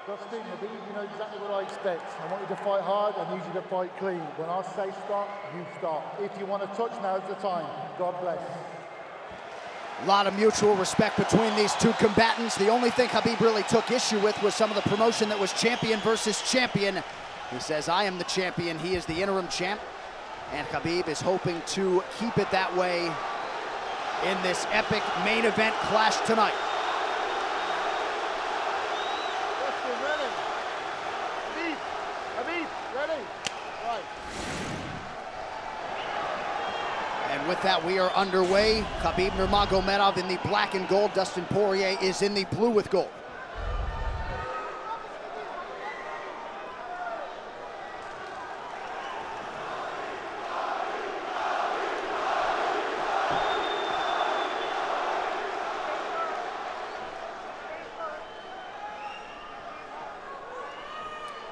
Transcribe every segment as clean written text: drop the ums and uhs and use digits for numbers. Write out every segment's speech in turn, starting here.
Dustin, I believe you know exactly what I expect. I want you to fight hard, I need you to fight clean. When I say stop, you stop. If you want to touch, now's the time. God bless. A lot of mutual respect between these two combatants. The only thing Khabib really took issue with was some of the promotion that was champion versus champion. He says, I am the champion, he is the interim champ. And Khabib is hoping to keep it that way in this epic main event clash tonight. And with that, we are underway. Khabib Nurmagomedov in the black and gold. Dustin Poirier is in the blue with gold.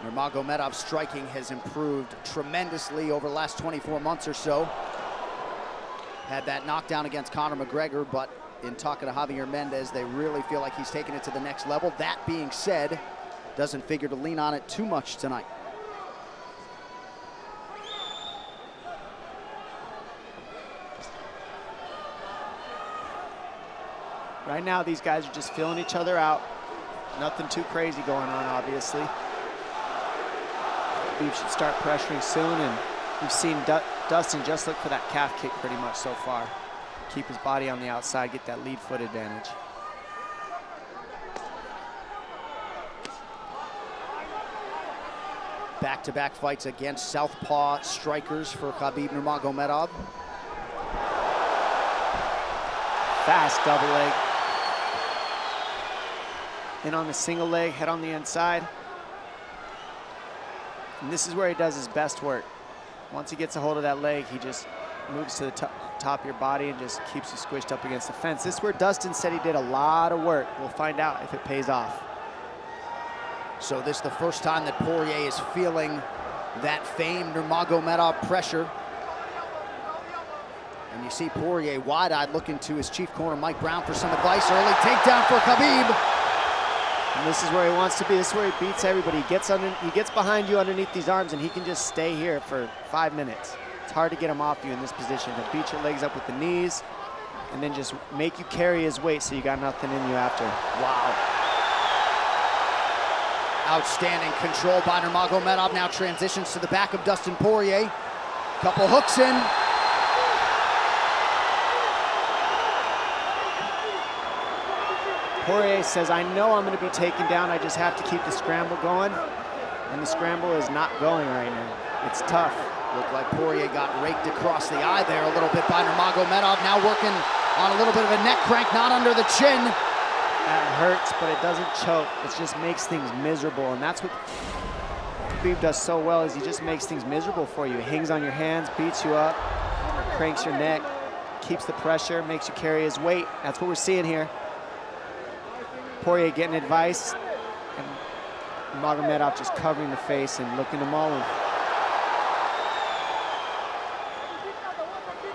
Nurmagomedov's striking has improved tremendously over the last 24 months or so. Had that knockdown against Conor McGregor, but in talking to Javier Mendez, they really feel like he's taken it to the next level. That being said, doesn't figure to lean on it too much tonight. Right now, these guys are just filling each other out. Nothing too crazy going on, obviously. Khabib should start pressuring soon, and you've seen Dustin just look for that calf kick pretty much so far. Keep his body on the outside, get that lead foot advantage. Back-to-back fights against southpaw strikers for Khabib Nurmagomedov. Fast double leg. In on the single leg, head on the inside. And this is where he does his best work. Once he gets a hold of that leg, he just moves to the top of your body and just keeps you squished up against the fence. This is where Dustin said he did a lot of work. We'll find out if it pays off. So this is the first time that Poirier is feeling that famed Nurmagomedov pressure. And you see Poirier wide-eyed looking to his chief corner, Mike Brown, for some advice. Early takedown for Khabib. And this is where he wants to be. This is where he beats everybody. He gets behind you underneath these arms, and he can just stay here for 5 minutes. It's hard to get him off you in this position. He'll beat your legs up with the knees, and then just make you carry his weight so you got nothing in you after. Wow. Outstanding control by Nurmagomedov. Now transitions to the back of Dustin Poirier. Couple hooks in. Poirier says, I know I'm going to be taken down. I just have to keep the scramble going. And the scramble is not going right now. It's tough. Looked like Poirier got raked across the eye there a little bit by Nurmagomedov. Now working on a little bit of a neck crank, not under the chin. That hurts, but it doesn't choke. It just makes things miserable. And that's what Khabib does so well, is he just makes things miserable for you. He hangs on your hands, beats you up, cranks your neck, keeps the pressure, makes you carry his weight. That's what we're seeing here. Poirier getting advice, and Nurmagomedov just covering the face and looking to maul him.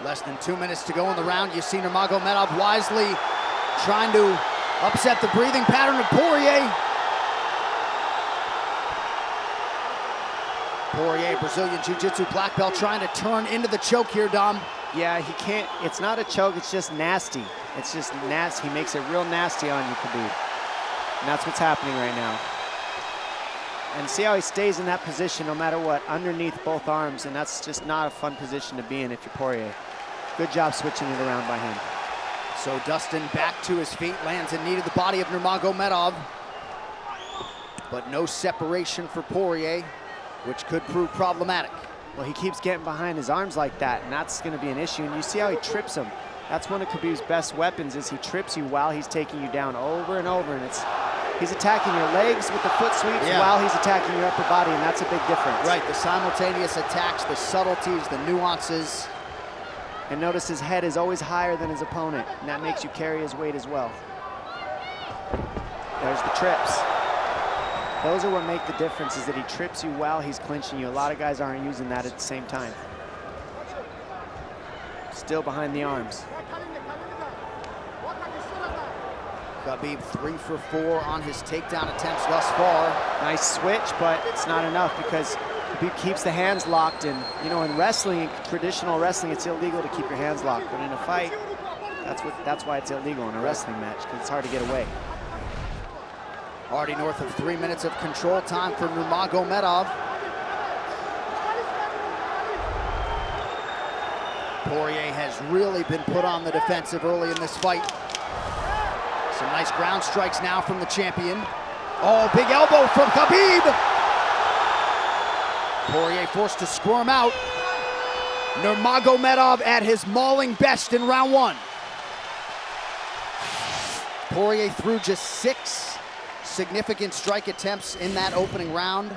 Less than 2 minutes to go in the round. You see Nurmagomedov wisely trying to upset the breathing pattern of Poirier. Poirier, Brazilian Jiu-Jitsu black belt, trying to turn into the choke here, Dom. Yeah, he can't. It's not a choke, it's just nasty. It's just nasty. He makes it real nasty on you, Khabib. And that's what's happening right now. And see how he stays in that position no matter what, underneath both arms, and that's just not a fun position to be in if you're Poirier. Good job switching it around by him. So Dustin back to his feet, lands in knee to the body of Nurmagomedov. But no separation for Poirier, which could prove problematic. Well, he keeps getting behind his arms like that, and that's going to be an issue. And you see how he trips him. That's one of Khabib's best weapons, is he trips you while he's taking you down over and over. And he's attacking your legs with the foot sweeps while he's attacking your upper body, and that's a big difference. Right, the simultaneous attacks, the subtleties, the nuances. And notice his head is always higher than his opponent, and that makes you carry his weight as well. There's the trips. Those are what make the difference, is that he trips you while he's clinching you. A lot of guys aren't using that at the same time. Still behind the arms. Khabib 3 for 4 on his takedown attempts thus far. Nice switch, but it's not enough because Khabib keeps the hands locked. And you know, in wrestling, traditional wrestling, it's illegal to keep your hands locked. But in a fight, that's why it's illegal in a wrestling match, because it's hard to get away. Already north of 3 minutes of control time for Nurmagomedov. Poirier has really been put on the defensive early in this fight. Some nice ground strikes now from the champion. Oh, big elbow from Khabib. Poirier forced to squirm out. Nurmagomedov at his mauling best in round 1. Poirier threw just 6 significant strike attempts in that opening round.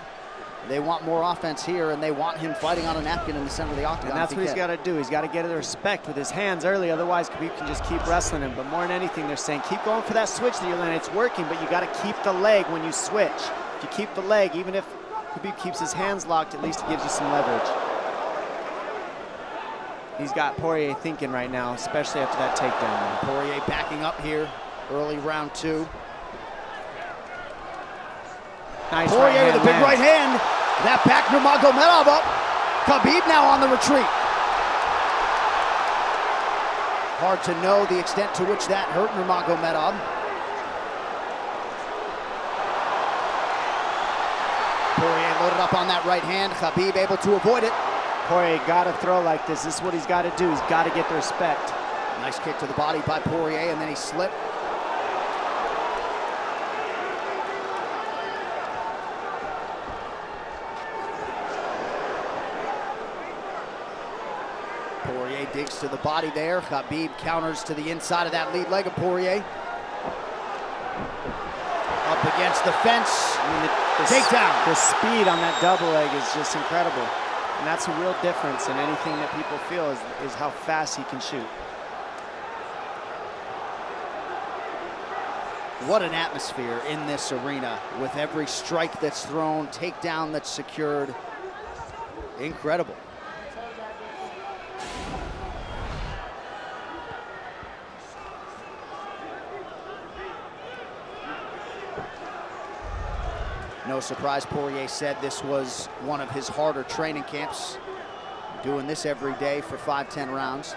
They want more offense here, and they want him fighting on a napkin in the center of the octagon. And that's what he's got to do. He's got to get the respect with his hands early. Otherwise, Khabib can just keep wrestling him. But more than anything, they're saying keep going for that switch that you're landing. It's working, but you got to keep the leg when you switch. If you keep the leg, even if Khabib keeps his hands locked, at least it gives you some leverage. He's got Poirier thinking right now, especially after that takedown. Poirier backing up here, early round 2. Nice Poirier with a big right hand. That backed Nurmagomedov up. Khabib now on the retreat. Hard to know the extent to which that hurt Nurmagomedov. Poirier loaded up on that right hand. Khabib able to avoid it. Poirier got to throw like this. This is what he's got to do. He's got to get the respect. Nice kick to the body by Poirier, and then he slipped. Poirier digs to the body there. Khabib counters to the inside of that lead leg of Poirier. Up against the fence. I mean, takedown. The speed on that double leg is just incredible. And that's a real difference in anything that people feel is how fast he can shoot. What an atmosphere in this arena with every strike that's thrown, takedown that's secured. Incredible. No surprise, Poirier said this was one of his harder training camps. Doing this every day for 5-10 rounds.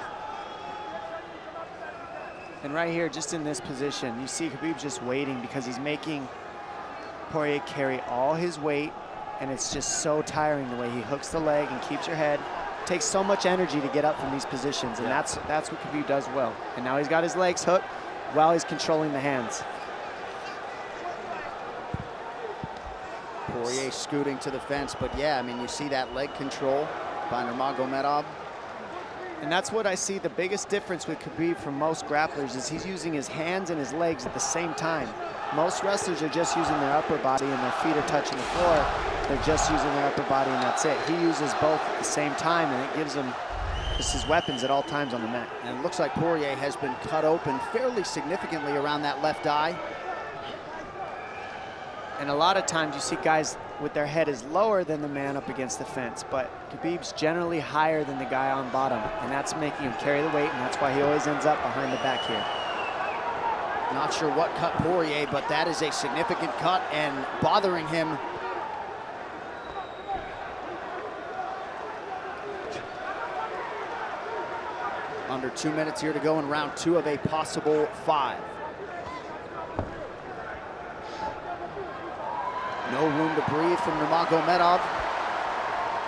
And right here, just in this position, you see Khabib just waiting because he's making Poirier carry all his weight, and it's just so tiring the way he hooks the leg and keeps your head. It takes so much energy to get up from these positions, and that's what Khabib does well. And now he's got his legs hooked while he's controlling the hands. Poirier scooting to the fence, but yeah, I mean, you see that leg control by Nurmagomedov. And that's what I see the biggest difference with Khabib from most grapplers is he's using his hands and his legs at the same time. Most wrestlers are just using their upper body and their feet are touching the floor. They're just using their upper body and that's it. He uses both at the same time, and it gives him just his weapons at all times on the mat. And it looks like Poirier has been cut open fairly significantly around that left eye. And a lot of times you see guys with their head is lower than the man up against the fence, but Khabib's generally higher than the guy on bottom, and that's making him carry the weight, and that's why he always ends up behind the back here. Not sure what cut Poirier, but that is a significant cut and bothering him. Under 2 minutes here to go in round 2 of a possible 5. No room to breathe from Nurmagomedov.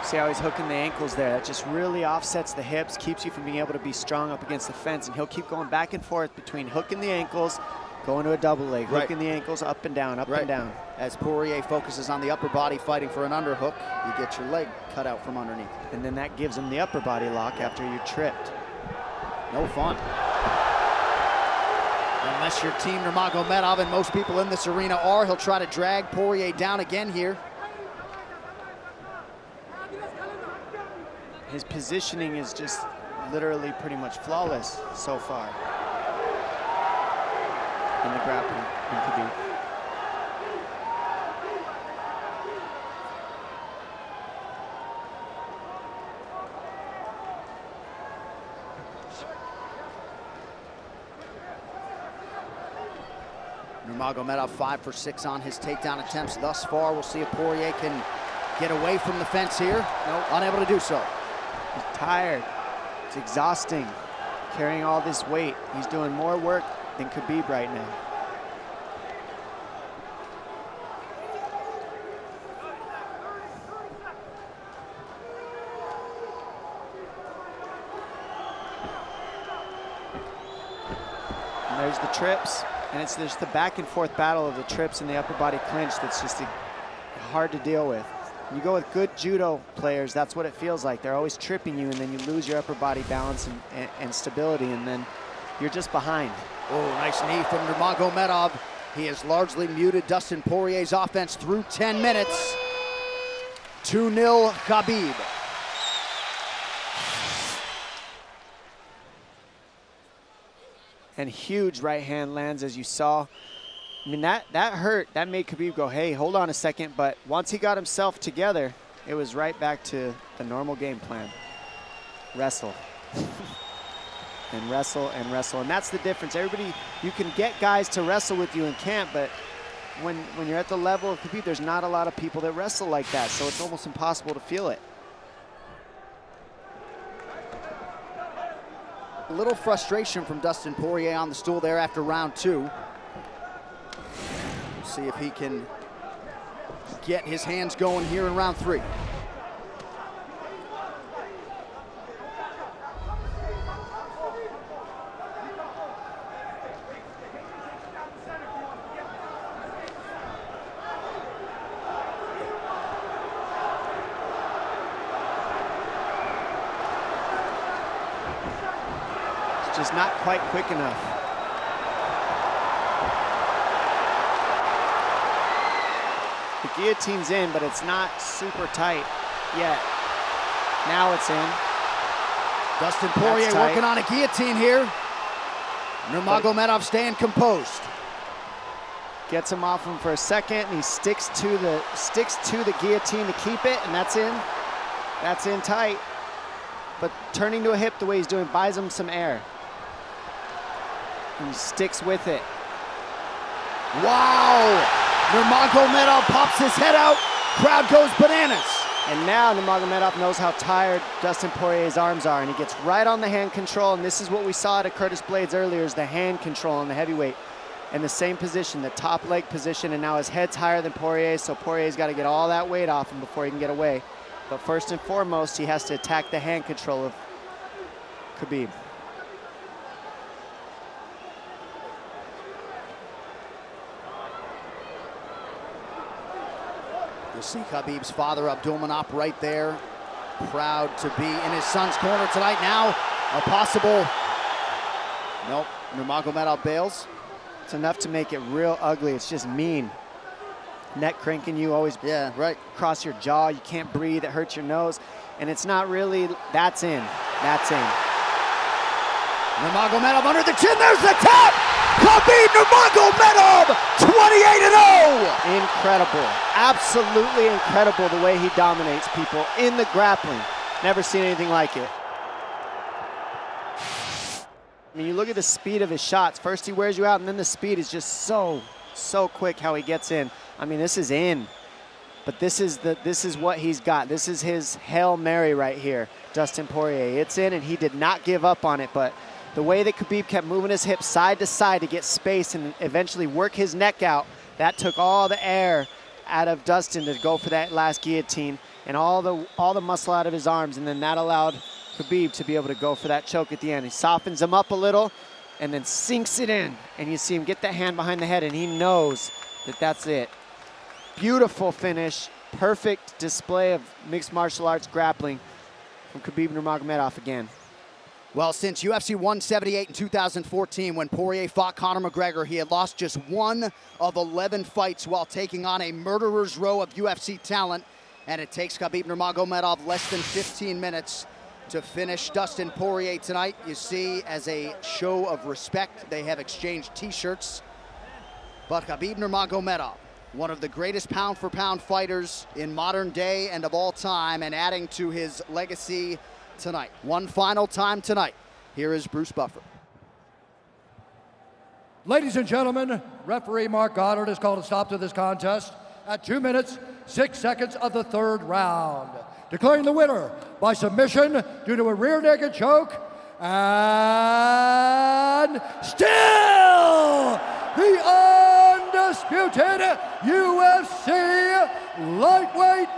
See how he's hooking the ankles there? That just really offsets the hips, keeps you from being able to be strong up against the fence, and he'll keep going back and forth between hooking the ankles, going to a double leg, hooking the ankles up and down, up and down. As Poirier focuses on the upper body fighting for an underhook, you get your leg cut out from underneath. And then that gives him the upper body lock after you're tripped. No fun. Unless you're Team Nurmagomedov, and most people in this arena are, he'll try to drag Poirier down again here. His positioning is just literally pretty much flawless so far in the grappling in Khabib. Nurmagomedov 5 for 6 on his takedown attempts thus far. We'll see if Poirier can get away from the fence here. Nope. Unable to do so. He's tired. It's exhausting, carrying all this weight. He's doing more work than Khabib right now. And there's the trips, and it's just the back and forth battle of the trips and the upper body clinch that's just hard to deal with. You go with good judo players, that's what it feels like. They're always tripping you, and then you lose your upper body balance and stability, and then you're just behind. Oh, nice knee from Nurmagomedov. He has largely muted Dustin Poirier's offense through 10 minutes. 2-0 Khabib. And huge right hand lands, as you saw. I mean, that hurt. That made Khabib go, hey, hold on a second. But once he got himself together, it was right back to the normal game plan. Wrestle. And wrestle and wrestle. And that's the difference. Everybody, you can get guys to wrestle with you in camp, but when you're at the level of Khabib, there's not a lot of people that wrestle like that. So it's almost impossible to feel it. A little frustration from Dustin Poirier on the stool there after round 2. See if he can get his hands going here in round 3. It's just not quite quick enough. The guillotine's in, but it's not super tight yet. Now it's in. Dustin Poirier working on a guillotine here. Nurmagomedov staying composed. Gets him off him for a second, and he sticks to the guillotine to keep it, and that's in. That's in tight. But turning to a hip the way he's doing buys him some air. And he sticks with it. Wow! Nurmagomedov pops his head out, crowd goes bananas. And now Nurmagomedov knows how tired Dustin Poirier's arms are, and he gets right on the hand control, and this is what we saw at Curtis Blades earlier, is the hand control on the heavyweight. In the same position, the top leg position, and now his head's higher than Poirier, so Poirier's got to get all that weight off him before he can get away. But first and foremost, he has to attack the hand control of Khabib. You'll see Khabib's father, Abdulmanap, right there. Proud to be in his son's corner tonight. Now, a possible... Nope, Nurmagomedov bails. It's enough to make it real ugly. It's just mean. Neck cranking you, always across your jaw. You can't breathe, it hurts your nose. And it's not really, that's in. That's in. Nurmagomedov under the chin, there's the tap! Khabib Nurmagomedov, 28-0! Incredible, absolutely incredible the way he dominates people in the grappling. Never seen anything like it. I mean, you look at the speed of his shots. First he wears you out, and then the speed is just so quick how he gets in. I mean, this is in, but this is what he's got. This is his Hail Mary right here, Dustin Poirier. It's in, and he did not give up on it, but the way that Khabib kept moving his hips side to side to get space and eventually work his neck out, that took all the air out of Dustin to go for that last guillotine and all the muscle out of his arms, and then that allowed Khabib to be able to go for that choke at the end. He softens him up a little and then sinks it in, and you see him get that hand behind the head, and he knows that that's it. Beautiful finish, perfect display of mixed martial arts grappling from Khabib Nurmagomedov again. Well, since UFC 178 in 2014, when Poirier fought Conor McGregor, he had lost just 1 of 11 fights while taking on a murderer's row of UFC talent. And it takes Khabib Nurmagomedov less than 15 minutes to finish Dustin Poirier tonight. You see, as a show of respect, they have exchanged t-shirts. But Khabib Nurmagomedov, one of the greatest pound-for-pound fighters in modern day and of all time, and adding to his legacy tonight. One final time tonight. Here is Bruce Buffer. Ladies and gentlemen, referee Mark Goddard has called a stop to this contest at 2 minutes, 6 seconds of the third round, declaring the winner by submission due to a rear naked choke, and still the undisputed UFC lightweight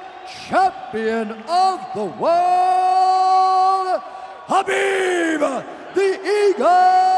champion of the world, Khabib the Eagle